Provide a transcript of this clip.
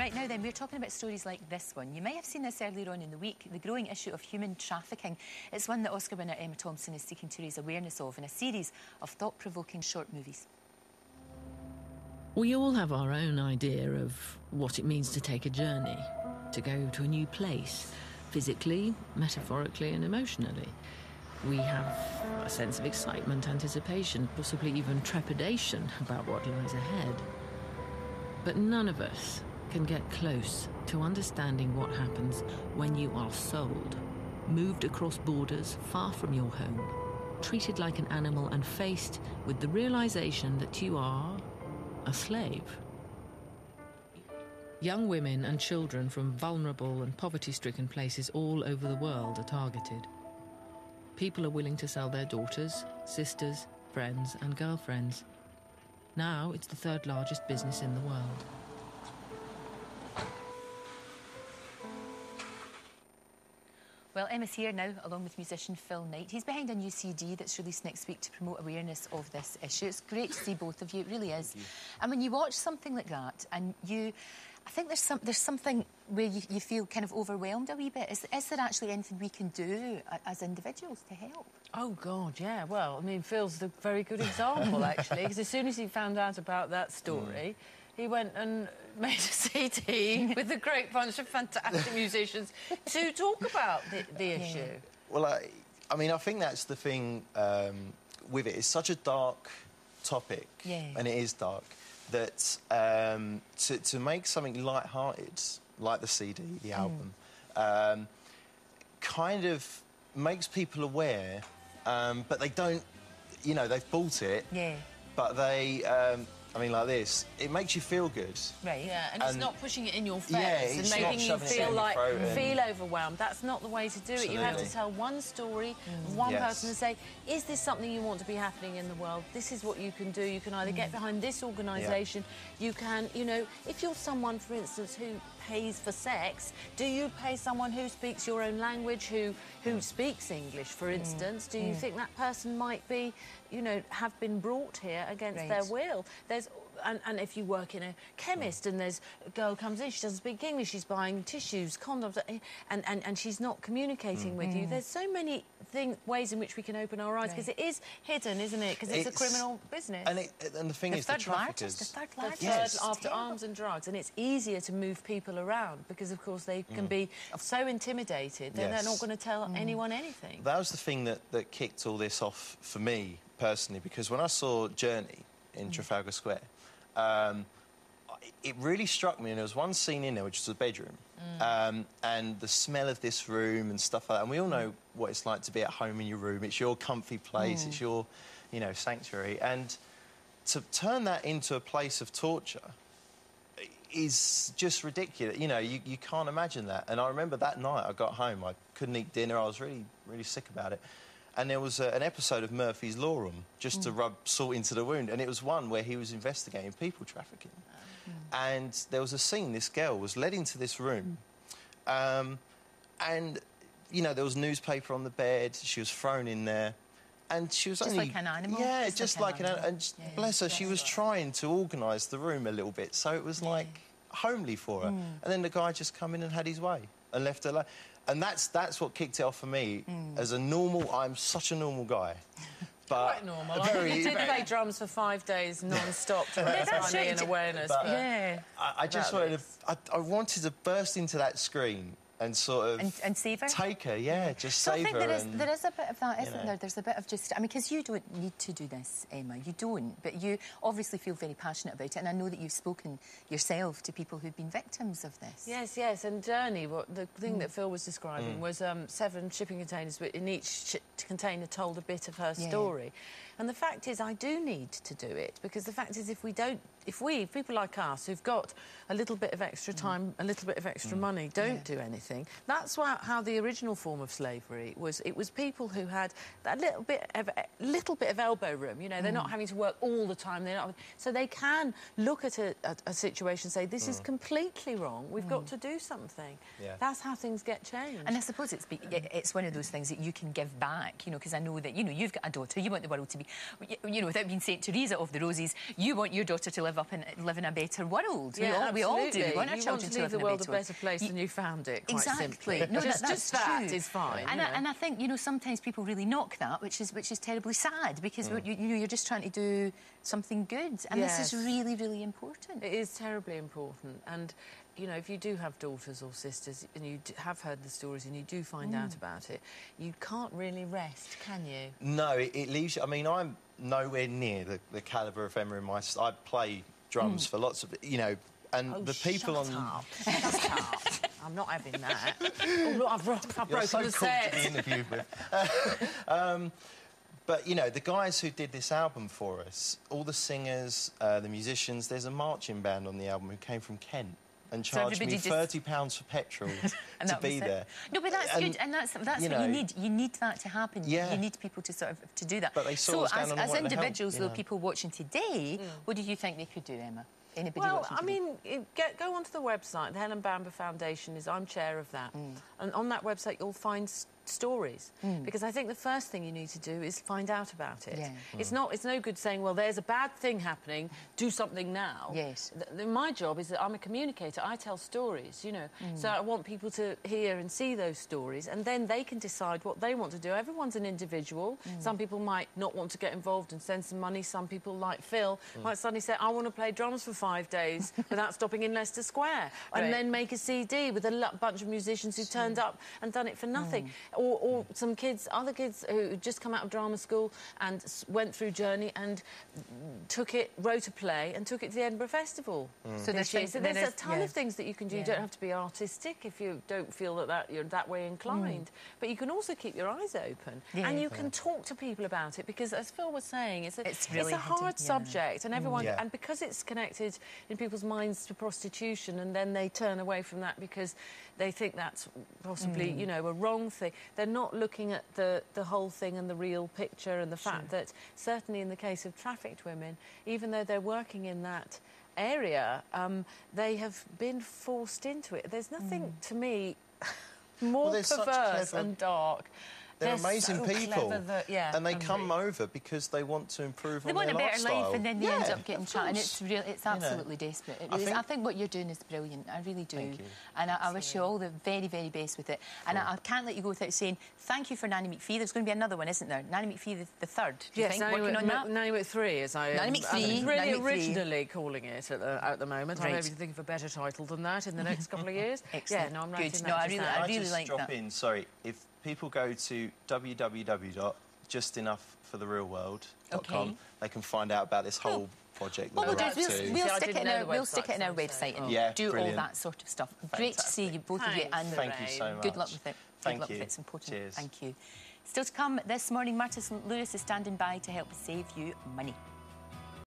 Right, now then, we're talking about stories like this one. You may have seen this earlier on in the week, the growing issue of human trafficking. It's one that Oscar winner Emma Thompson is seeking to raise awareness of in a series of thought-provoking short movies. We all have our own idea of what it means to take a journey, to go to a new place, physically, metaphorically and emotionally. We have a sense of excitement, anticipation, possibly even trepidation about what lies ahead. But none of us can get close to understanding what happens when you are sold, moved across borders far from your home, treated like an animal and faced with the realization that you are a slave. Young women and children from vulnerable and poverty-stricken places all over the world are targeted. People are willing to sell their daughters, sisters, friends and girlfriends. Now it's the third largest business in the world. Well, Emma's here now, along with musician Phil Knight. He's behind a new CD that's released next week to promote awareness of this issue. It's great to see both of you, it really is. And when you watch something like that, and I think there's something where you feel kind of overwhelmed a wee bit. Is there actually anything we can do as individuals to help? Oh, God, yeah. Well, I mean, Phil's a very good example, actually, because as soon as he found out about that story, he went and made a CD with a great bunch of fantastic musicians to talk about the issue. Well, I mean, I think that's the thing with it. It's such a dark topic, and it is dark, that to make something light-hearted, like the CD, the album, kind of makes people aware, but they don't, you know, they've bought it, but they... I mean, like this, it makes you feel good. Right. Yeah, and it's not pushing it in your face and making you feel overwhelmed. That's not the way to do it. You have to tell one story, one person, and say, is this something you want to be happening in the world? This is what you can do. You can either get behind this organisation, you can, you know, if you're someone, for instance, who pays for sex, do you pay someone who speaks your own language, who speaks English, for instance? Do you think that person might be, you know, have been brought here against their will? And if you work in a chemist and there's a girl comes in, she doesn't speak English, she's buying tissues, condoms, and she's not communicating with you. There's so many ways in which we can open our eyes, because it is hidden, isn't it? Because it's a criminal business. And the thing is, the traffickers... The third largest. After arms and drugs, and it's easier to move people around because, of course, they can be so intimidated that they're not going to tell anyone anything. That was the thing that kicked all this off for me, personally, because when I saw Journey in Trafalgar Square, it really struck me, and there was one scene in there which was a bedroom, and the smell of this room and stuff like that, and we all know what it's like to be at home in your room. It's your comfy place, it's your, you know, sanctuary, and to turn that into a place of torture is just ridiculous. You know, you can't imagine that. And I remember that night I got home, I couldn't eat dinner, I was really, really sick about it. And there was an episode of Murphy's Law Room, just to rub salt into the wound, and it was one where he was investigating people trafficking. And there was a scene, this girl was led into this room, and, you know, there was newspaper on the bed, she was thrown in there, and she was just like an animal? Yeah, just like an animal. And bless her, she was trying to organise the room a little bit, so it was, like, homely for her. And then the guy just come in and had his way and left her alone. And that's what kicked it off for me. As a normal... I'm such a normal guy. But quite normal. You did play drums for 5 days non-stop to raise money and awareness. But, I just wanted to... I wanted to burst into that screen and sort of... And save her? Take her, just so save her. I think there is a bit of that, isn't there? There's a bit of just... I mean, because you don't need to do this, Emma, you don't, but you obviously feel very passionate about it, and I know that you've spoken yourself to people who've been victims of this. Yes, and Journey, the thing that Phil was describing was 7 shipping containers, in each container told a bit of her story. And the fact is, I do need to do it, because the fact is, if people like us, who've got a little bit of extra time, a little bit of extra money, don't do anything, fascinating. That's how the original form of slavery was. It was people who had that little bit of elbow room. You know, they're not having to work all the time. So they can look at a situation and say, this is completely wrong. We've got to do something. Yeah. That's how things get changed. And I suppose it's one of those things that you can give back, you know, because I know that, you know, you've got a daughter, you want the world to be, you know, without being St. Teresa of the Roses, you want your daughter to live in a better world. Yeah, we all do. We want our you children want to live the in a world better a better place than you found it, quite exactly. simply. No, just that is fine. And I think, you know, sometimes people really knock that, which is terribly sad, because you know, you're just trying to do something good, and this is really, really important. It is terribly important, and you know, if you do have daughters or sisters and you have heard the stories and you do find out about it, you can't really rest, can you? No, it leaves you... I mean, I'm nowhere near the calibre of Emma in my... I play drums for lots of... You know, and the people on... Shut up. I'm not having that. Oh, look, I've broken so the cool set. to be interviewed with. But, you know, the guys who did this album for us, all the singers, the musicians, there's a marching band on the album who came from Kent and charged me £30 for petrol to be there. No, but that's good, and that's what you need. You need that to happen. Yeah. You need people to sort of to do that. But they saw us down on as individuals, help, though, people watching today, what do you think they could do, Emma? Anybody well, watching I today? mean, go onto the website. The Helen Bamber Foundation I'm chair of that. And on that website, you'll find stories. Because I think the first thing you need to do is find out about it. Yeah. It's no good saying, well, there's a bad thing happening, do something now. Yes. My job is that I'm a communicator. I tell stories, you know. So I want people to hear and see those stories, and then they can decide what they want to do. Everyone's an individual. Some people might not want to get involved and send some money. Some people, like Phil, might suddenly say, I want to play drums for 5 days without stopping in Leicester Square, and then make a CD with a bunch of musicians who turned up and done it for nothing. Or some other kids who just come out of drama school and went through Journey and wrote a play and took it to the Edinburgh Festival. So there's a ton of things that you can do. You don't have to be artistic if you don't feel that you're that way inclined. But you can also keep your eyes open. And you can talk to people about it, because, as Phil was saying, it's a hard subject, and everyone... And because it's connected in people's minds to prostitution, and then they turn away from that because they think that's possibly, you know, a wrong thing. They're not looking at the whole thing and the real picture, and the fact that, certainly in the case of trafficked women, even though they're working in that area, they have been forced into it. There's nothing, to me, more perverse and dark. They're amazing people, and they come over because they want to improve on their lifestyle. They want a better life, and then they end up getting shot, and it's absolutely desperate. It really is. I think what you're doing is brilliant. I really do. Thank you. And I wish you all the very, very best with it. And I can't let you go without saying thank you for Nanny McPhee. There's going to be another one, isn't there? Nanny McPhee the third. Do you think? Working on that? Nanny McPhee, as I am really originally calling it at the moment. Right. I'm able to think of a better title than that in the next couple of years. Excellent. Yeah, no, I'm writing good. that. No, I really like that. Drop in, sorry, if people go to www.justenougghfortherealworld.com, they can find out about this whole project that we're up to. We'll stick it in our website and do all that sort of stuff. Fantastic. Great to see you, both of you, and thank you so much. Good luck with it. Thank Good luck you. with it. It's important. Cheers. Thank you. Still to come this morning, Marta St. Lewis is standing by to help save you money.